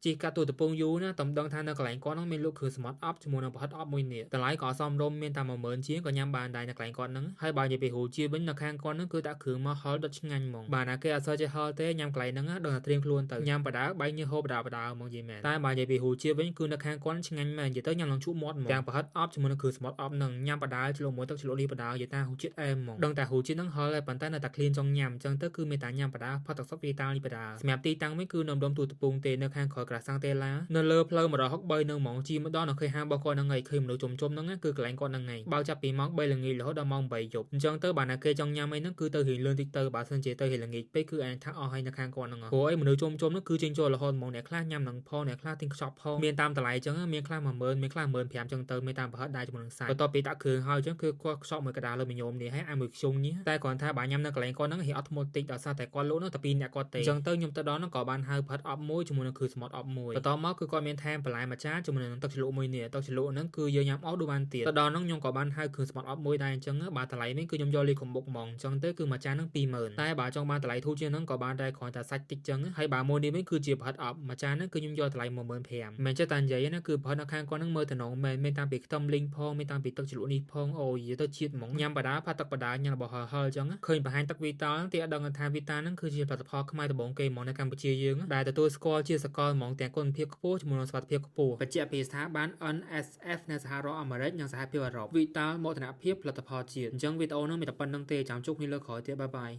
ជីកាទូតពងយូណាតំដងថានៅកន្លែងគាត់ហ្នឹងមានលក់គ្រឿងសមុទ្រអប់ជាមួយនឹងប្រហិតអប់មួយនេះតម្លៃក៏សមរម្យមានតែ10000ជាងក៏ញ៉ាំបានដែរនៅកន្លែងគាត់ហ្នឹងហើយបើនិយាយពីរូជាវិញនៅខាងគាត់ហ្នឹងគឺដាក់គ្រឿងមកហិលដុតឆ្ងាញ់ហ្មងបាទណាគេអត់សូវចេះហិលទេញ៉ាំកន្លែងហ្នឹងដឹងតែត្រៀមខ្លួនទៅញ៉ាំបដាបែកញើសហូបបដាហ្មងនិយាយមែនតែបើនិយាយពីរូជាវិញគឺនៅខាងគាត់ឆ្ងាញ់មែននិយាយទៅញ៉ាំឡើងជក់មាត់ហ្មងទាំងប្រហិតអប់ជាមួយនឹងគ្រឿងសមុទ្រអប់ហ្នឹងញ៉ាំបដាជ្រលក់មួយទឹកជ្រលក់លីបដានិយាយថារូជាតិអែមហ្មងដឹងតែរូជាតិហ្នឹងហិលតែប៉ុន្តែនៅតែឃ្លានចង់ញ៉ាំអញ្ចឹងទៅគឺមានតែញ៉ាំបដាផឹកទឹកសុទ្ធវាតាលីបដាសម្រាប់ទីតាំងវិញគឺនៅម្ដុំទូតពងទេនៅខាងក្រោយក្រាសាំងតេឡានៅលើផ្លូវ163នឹងហ្មងជីម្ដងនៅឃើញហាងរបស់គាត់ហ្នឹងឯងឃើញមនុស្សជុំហ្នឹងគឺកន្លែងគាត់ហ្នឹងឯងបើចាប់ពីម៉ោង3ល្ងាចរហូតដល់ម៉ោង8យប់អញ្ចឹងទៅបើណាគេចង់ញ៉ាំអីហ្នឹងគឺទៅរៀងលឿនតិចទៅបើសិនជាទៅរៀងល្ងាចពេកគឺអាចថាអស់ហើយនៅខាងគាត់ហ្នឹងព្រោះអីមនុស្សជុំហ្នឹងគឺចេញចូលរហូតហ្មងអ្នកខ្លះញ៉ាំនឹងផងអ្នកខ្លះទិញខ្ចប់ផងមានតាមតម្លៃអញ្ចឹងមានខ្លះ10000មានខ្លះ15000អញ្ចឹងទៅមានតាមប្រហិតដែរជាមួយនឹងសាច់បន្ទាប់ពីដាក់គ្រឿងហើយអញ្ចឹងគឺគាត់ខ្ចប់មួយកដាលើមញោមនេះហើយអាមួយខ្ជុងនេះតែគ្រាន់ថាបើញ៉ាំនៅកន្លែងគាត់ហ្នឹងរៀងអត់ធ្មត់តិចដោយសារតែគាត់លក់នោះតែ2អ្នកគាត់ទេអញ្ចឹងទៅខ្ញុំទៅដល់ហ្នឹងក៏បានហៅប្រហិតអប់មួយជាមួយនឹងគ្រឿងសមុទ្រអប់មួយបន្ទាប់មកគឺគាត់មានថែមបន្លែមួយចានជាមួយនឹងទឹកជ្រលក់មួយនេះទឹកជ្រលក់ហ្នឹងគឺយើងញ៉ាំអស់ដូចបានទៀតទៅដល់ហ្នឹងខ្ញុំក៏បានហៅគ្រឿងសមុទ្រអប់មួយដែរអញ្ចឹងបើតម្លៃវិញគឺខ្ញុំយកលេខកំបុកហ្មងអញ្ចឹងទៅគឺមួយចានហ្នឹង20000តែបើចង់បានតម្លៃធូរជាងហ្នឹងក៏បានដែរគ្រាន់តែសាច់តិចចឹងហើយបើមួយនេះវិញគឺជាប្រហិតអប់មួយចានហ្នឹងគឺខ្ញុំយកតម្លៃ15000មិនចេះតែនិយាយណាគឺប្រហិតនៅខាងគាត់ហ្នឹងមើលតំណងមែនមានតាំងពីខ្ទឹមលីងផងមានតាំងពីទឹកជ្រលក់នេះផងអូយនិយាយទៅជាតិហ្មងញ៉ាំបដាផាទឹកបដាញ៉ាំរបស់ហិលអញ្ចឹងឃើញបង្ហាញទឹកវីតាហ្នឹងទីអត់ដឹងថាវីតាហ្នឹងគឺជាផលិតផលខ្មែរដំបូងគេហ្មងនៅកម្ពុជាយើងដែលទទួលស្គាល់ជាសកលហ្មងទាំងគុណភាពខ្ពស់ជាមួយនឹងសុខភាពខ្ពស់បញ្ជាក់ពីស្ថាប័ន NSF នៅសហរដ្ឋអាមេរិកនិងសហភាពអឺរ៉ុបវីតាមោទនភាពផលិតផលជាតិអញ្ចឹងវីដេអូហ្នឹងមានតែប៉ុណ្្នឹងទេចាំជួបគ្នាលើក្រោយទៀតបាយបាយ